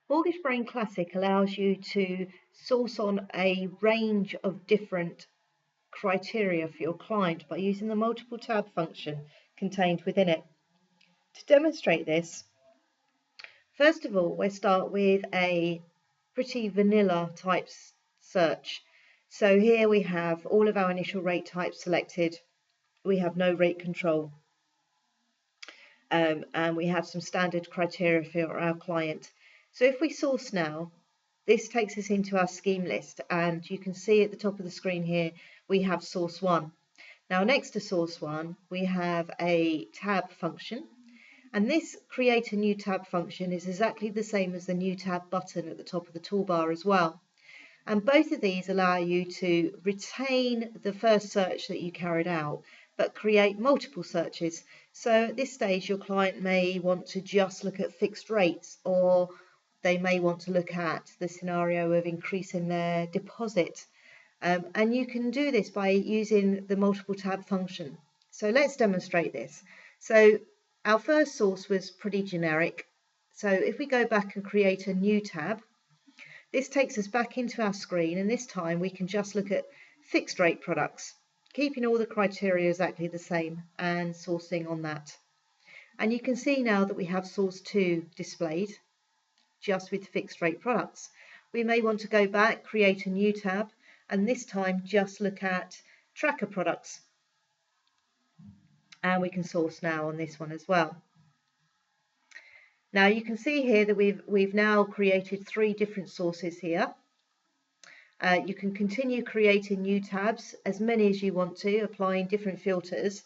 MortgageBrain Classic allows you to source on a range of different criteria for your client by using the multiple tab function contained within it. To demonstrate this, first of all, we'll start with a pretty vanilla type search. So here we have all of our initial rate types selected. We have no rate control. And we have some standard criteria for our client. So if we source now, this takes us into our scheme list, and you can see at the top of the screen here we have source 1. Now next to source 1 we have a tab function, and this create a new tab function is exactly the same as the new tab button at the top of the toolbar as well. And both of these allow you to retain the first search that you carried out, but create multiple searches. So at this stage, your client may want to just look at fixed rates, or they may want to look at the scenario of increasing their deposit. And you can do this by using the multiple tab function. So let's demonstrate this. So our first source was pretty generic. So if we go back and create a new tab, this takes us back into our screen, and this time we can just look at fixed rate products, keeping all the criteria exactly the same and sourcing on that. And you can see now that we have source 2 displayed just with fixed rate products. We may want to go back, create a new tab, and this time just look at tracker products. And we can source now on this one as well. Now you can see here that we've now created 3 different sources here. You can continue creating new tabs, as many as you want to, applying different filters.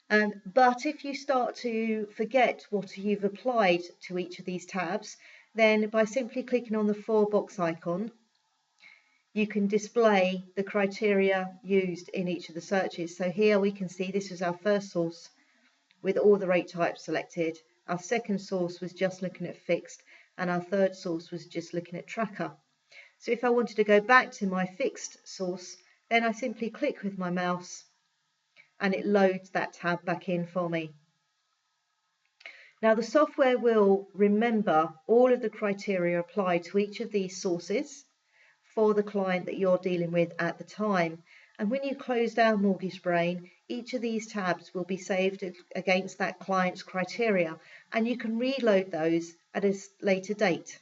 But if you start to forget what you've applied to each of these tabs, then by simply clicking on the 4-box icon, you can display the criteria used in each of the searches. So here we can see this was our first source with all the rate types selected. Our second source was just looking at fixed, and our third source was just looking at tracker. So if I wanted to go back to my fixed source, then I simply click with my mouse and it loads that tab back in for me. Now the software will remember all of the criteria applied to each of these sources for the client that you're dealing with at the time. And when you close down MortgageBrain, each of these tabs will be saved against that client's criteria, and you can reload those at a later date.